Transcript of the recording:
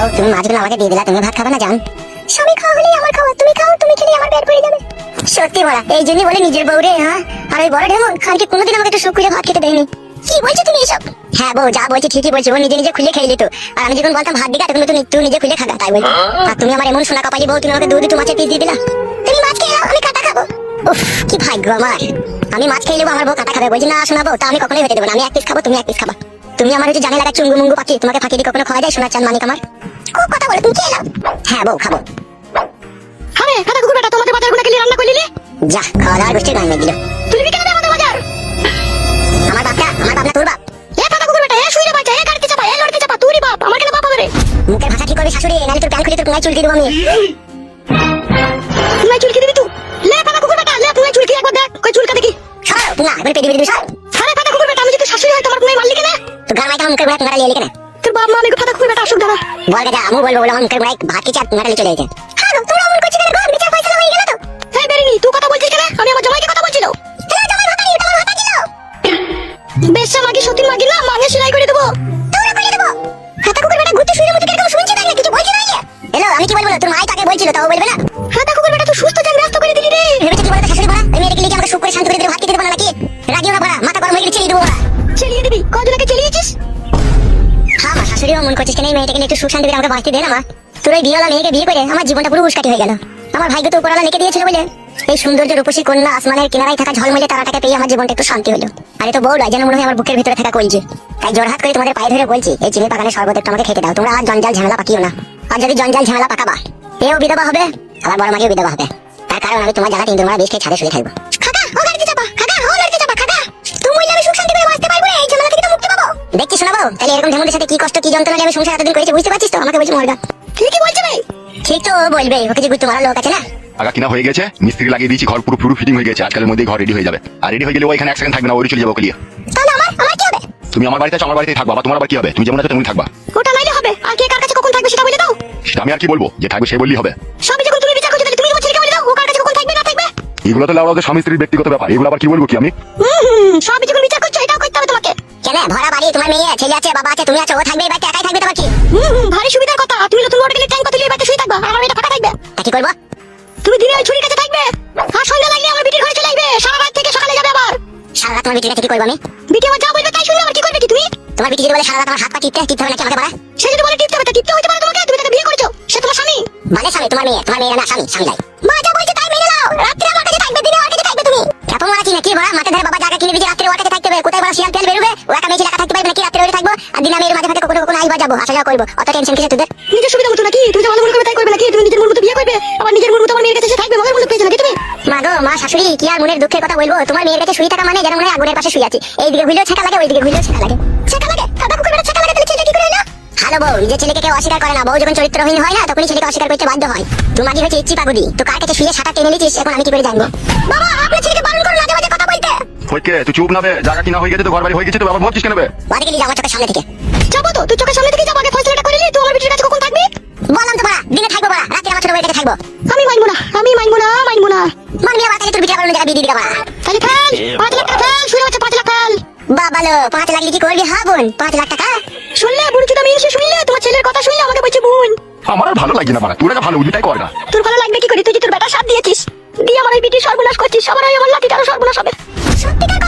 বউ তুমি মাছগুলো আমাকে দিয়ে দিলা, তুমি ভাত খাবে না জান? স্বামী খাওয়া হলেই আমার খাওয়া, তুমি খাও, তুমি খেলে আমার পেট ভরে যাবে। সত্যি বলা, এই জন্যই বলে নিজের বউ রে। হ্যাঁ, আর ওই বড় ঢেমন খানকে কোনোদিন আমাকে একটু সুখ করে ভাত খেতে দেয়নি। কি বলছো তুমি এসব? হ্যাঁ বউ, যা বলছি ঠিকই বলছি। ও নিজে নিজে খুলে খেয়ে নিত, আর আমি যখন বলতাম ভাত দিগা তখন তুই নিজে খুলে খাগা, তাই বলছি। আর তুমি আমার এমন সোনা কপালি বউ, তুমি আমাকে দুটো মাছের পিস দিয়ে দিলা। তুমি মাছ খেয়ে নাও, আমি কাটা খাবো। উফ, কি ভাগ্য আমার। আমি মাছ খেয়ে নেবো, আমার বউ কাটা খাবে। বলছি না শোনাবো, তা আমি কখনোই হতে দেবো না। আমি এক পিস খাবো, তুমি এক পিস খাবা। তুমি আমার হচ্ছে জানে লাগা চুঙ্গু মুঙ্গু পাখি, তোমাকে ফাঁকি দিয়ে কখনো খাওয়া যায়? সোনার চাঁদ মানিক আমার। খুব কথা বলো, তুমি খেয়ে নাও। হ্যাঁ বউ, খাবো। আরে কাটা কুকুর বেটা, তোমাদের বাজার গুলো লিয়ে রান্না করে নিলে? যা, খাওয়া দাওয়ার গোষ্ঠীর গান দিল। তুই কেন দে আমাদের বাজার? আমার বাপ না তোর বাপ? এ কাটা কুকুর বেটা, এ শুইরে বাচ্চা, এ গাড়িতে চাপা, এ লড়তে চাপা, তুই বাপ, আমার কেন বাপ হবে রে? মুখের ভাষা ঠিক করবি শাশুড়ি, নাহলে তোর প্যান খুলে তোর গায়ে চুলকে দেবো আমি। তুই চুলকি দিবি তুই? লে কাটা কুকুর বেটা, লে তুই চুলকি একবার দেখ, কই চুলকা দেখি। সর না, এবারে পেটি পেটি সর। আরে কাটা কুকুর বেটা, আমি যদি শাশুড়ি হয় তোমার তুমি মারলি কেন? তো গান মাইকা মুখের গোড়ায় তোমার লিয়ে লিখে না। তোর বাপ মা আমাকে কাটা কুকুর বেটা অসুখ দাঁড়া। বল গা, আমু বলবো আমার মুখের গোড়ায় ভাত খেয়ে তোমার চলে গেছে। হ্যাঁ তোমরা অমন করছিস কেন? ঘর বিচার ফয়সালা হয়ে গেল তো। এই বেরিনি, তুই কথা বলছিস কেন? আমি আমার জামাইকে কথা বলছিল। হ্যালো জামাই ভাতা নিও, তোমার ভাতা দিল। বেশা মাগি সতীন মাগি না, মাগে সেলাই করে দেবো। তোরা করে দেবো। হাতা কুকুর বেটা ঘুরতে শুয়ে মুখে কেন শুনছি তাই না, কিছু বলছি না ইয়ে। হ্যালো, আমি কি বলবো? তোর মাই তাকে বলছিল, তাও বলবে না? কাটা কুকুর বেটা তুই সুস্থ জান ব্যস্ত করে দিলি রে। ভেবেছে কি বলতো শাশুড়ি বড়া? এই মেয়েটাকে লিখে আমাকে সুখ করে শান্ত করে দিলে ভাত খেতে দেবো না নাকি? রাগিও না বড়া, মাথা গরম হয়ে গেলে ছেড়ে দেবো বড়া। চেলিয়ে দিবি? কজনকে চেলিয়েছিস? হ্যাঁ মা, শাশুড়িও মন করছিস কেন এই মেয়েটাকে একটু সুখ শান্তি করে আমাকে বাঁচতে দে না মা। তোর এই বিয়েওয়ালা মেয়েকে বিয়ে করে আমার জীবনটা পুরো উস্কাটি হয়ে গেল। আমার ভাগ্য তো উপরওয়ালা লিখে দিয়েছিল বলে এই সৌন্দর্য রূপসী কন্যা আসমানের কিনারায় থাকা ঝলমলে তারাটাকে পেয়ে আমার জীবনটা একটু শান্তি হলো। আর তো বউ যেন মনে হয় আমার বুকের ভিতরে থাকা কলজি। তাই জোরহাত করে তোমাদের পায়ে ধরে বলছি, এই চিনি বাগানের শরবত একটু আমাকে খেতে দাও। তোমরা আর জঞ্জাল ঝামেলা পাকিও না। আর যদি জঞ্জাল ঝামেলা পাকাবা, এও বিধবা হবে, আমার বড় মাকেও বিধবা হবে। তার কারণ আমি তোমার জায়গা তোমরা বেশ খেয়ে ছাদে শুয়ে থাকবো। খাকা ও গাড়িতে চাপা, খাকা ও গাড়িতে চাপা, খাকা তুমি আমি সুখ শান্তি করে বাঁচতে পারবো, এই ঝামেলা থেকে তো মুক্তি পাবো। দেখছি শোনাবো তাহলে এরকম ঢেমুদের সাথে কি কষ্ট কি যন্ত্রণা আমি সংসার এতদিন করেছি, বুঝতে পারছিস তো? আমাকে বলছি মরগা। ঠিকই বলছে ভাই। ঠিক তো বলবে, ওকে যে গুরুত্ব মারা লোক আছে না। আগা কিনা হয়ে গেছে, মিস্ত্রি লাগিয়ে দিয়েছি, ঘর পুরো পুরো ফিটিং হয়ে গেছে। আজকালের মধ্যেই ঘর রেডি হয়ে যাবে। আর রেডি হয়ে গেলে ও এখানে এক সেকেন্ড থাকবে না, ওই চলে যাবো ওকে নিয়ে। তাহলে আমার কি হবে? তুমি আমার বাড়িতে আছো, আমার বাড়িতেই থাকবা। আবার তোমার আবার কি হবে? তুমি যেমন আছো তেমনি থাকবা। ওটা নাইলে হবে, আর কে কার কাছে কখন থাকবে সেটা বলে দাও। সেটা আমি আর কি বলবো, যে থাকবে সে বললেই হবে। সবই যখন তুমি বিচার করছো তাহলে তুমি তোমার ছেলেকে বলে দাও ও কার কাছে কখন থাকবে না থাকবে। এগুলো তো লাউড়াদের স্বামী স্ত্রীর ব্যক্তিগত ব্যাপার, এগুলো আবার কি বলবো কি আমি? সবই যখন বিচার করছো এটাও করতে হবে তোমাকে। কেন ভরা বাড়ি, তোমার মেয়ে ছেলে আছে, বাবা আছে, তুমি আছো, ও থাকবে এই বাড়িতে, একাই থাকবে তোমার কি? ভারী সুবিধার কথা। তুমি নতুন বড় গেলে ট্যাঙ্ক পাতলে এই বাড়িতে শুয়ে থাকবা, আমার এটা ফাঁকা থাকবে। তা কি করবো? তুমি দিনে ওই ছুরির কাছে থাকবে, আর সন্ধ্যা লাগলে আমার বিটির ঘরে চলে আসবে, সারা রাত থেকে সকালে যাবে আবার। সারা রাত তোমার বিটির কাছে কি করবো আমি? বিটি আমার যা বলবে তাই শুনবে, আবার কি করবে কি তুমি? তোমার বিটি যদি বলে সারা রাত আমার হাত পা টিপতে হবে নাকি আমাকে বলা? সে যদি বলে টিপতে হবে তা টিপতে হইতে পারে তোমাকে, তুমি তাকে বিয়ে করেছো, সে তোমার স্বামী। মানে স্বামী, তোমার মেয়ে না স্বামী লাই। মা যা বলছে তাই মেনে নাও, রাত্রে আমার কাছে থাকবে, দিনে ওর কাছে থাকবে। তুমি এত মারা কি নাকি বলা? মাথা ধরে বাবা জায়গা কিনে দিয়েছে, রাত্রে ওর কাছে থাকতে হবে। কোথায় বলা শিয়াল তেল বেরোবে, ও একা মেয়ে ছেলে একা থাকতে পারবে নাকি? রাত্রে ওরে থাকবো, আর দিনে আমি এর মাঝে মাঝে কখনো আইবার যাবো, আসা যাওয়া করবো। অত টেনশন কিসে তোদের? নিজের সুবিধা মতো নাকি? তুমি যা ভালো মনে করবে তাই করবে নাকি? তুমি নিজের মন মতো বিয়ে করবে, আবার নিজের মন মতো আমার মেয়ের কাছে এসে থাকবে, মনের মতো পেয়েছো নাকি তুমি? মা গো, মা শাশুড়ি কি আর মনের দুঃখের কথা বলবো? তোমার মেয়ের কাছে শুয়ে থাকা মানে যেন মনে হয় আগুনের পাশে শুয়ে আছি। এইদিকে ঘুরলেও ছেঁকা লাগে, ওইদিকে ঘুরলেও ছেঁকা লাগে। ছেঁকা লাগে? কাদা কুকুর বেটা ছেঁকা লাগে, তাহলে ছেলেটা কি করে এলো? হ্যালো বউ, যে ছেলেকে কেউ অস্বীকার করে না, বউ যখন চরিত্রহীন হয় না তখনই ছেলেকে অস্বীকার করতে বাধ্য হয়। তোমাকে হচ্ছে ইচ্ছি পাগুদি, তো কার কাছে শুয়ে সাটা টেনে নিয়েছিস, এখন আমি কি করে জানবো? বাবা আপনার ছেলেকে বারণ করুন মাঝে মাঝে কথা বলতে। হইকে তুই চুপ না বে, জায়গা কিনা হয়ে গেছে তো, ঘর বাড়ি হয়ে গেছে তো, আবার বলছিস কেন বে? বাড়ি গেলি আমার চোখের সামনে থেকে। যাবো তো, তুই চোখের সামনে থেকে যাবো, আগে ফয়সালাটা করে নি। তুই আমার বিটির কাছে কখন থাকবি? বললাম তো বাড়া, দিনে থাকবো বাড়া, রাতে আমার ছোট বউয়ের কাছে থাকবো। আমি মানবো না, আমি মানবো না, মানবো না। মানবি না বাতালে তোর বিটির আবার অন্য জায়গায় বিয়ে দিয়ে দিবা বাড়া। তাহলে ফেল, 5 লাখ টাকা ফেল, শুনে হচ্ছে 5 লাখ ফেল। বাবালো 5 লাখ কি করবি? হ্যাঁ বোন, 5 লাখ টাকা শুনলে বুড়ি চুদা মেয়ে এসে শুনলে, তোমার ছেলের কথা শুনলে আমাকে বলছে বোন। আমার আর ভালো লাগছে না বাড়া, তোরা যা ভালো বুঝবি তাই কর না। তোর ভালো লাগবে কি করে? তুই যে তোর বেটা সাথ দিয়েছিস, দিয়ে আমার ওই বিটির সর্বনাশ করছিস, আমার ওই আমার লাঠিটারও সর্বনাশ হবে। সত্যিকার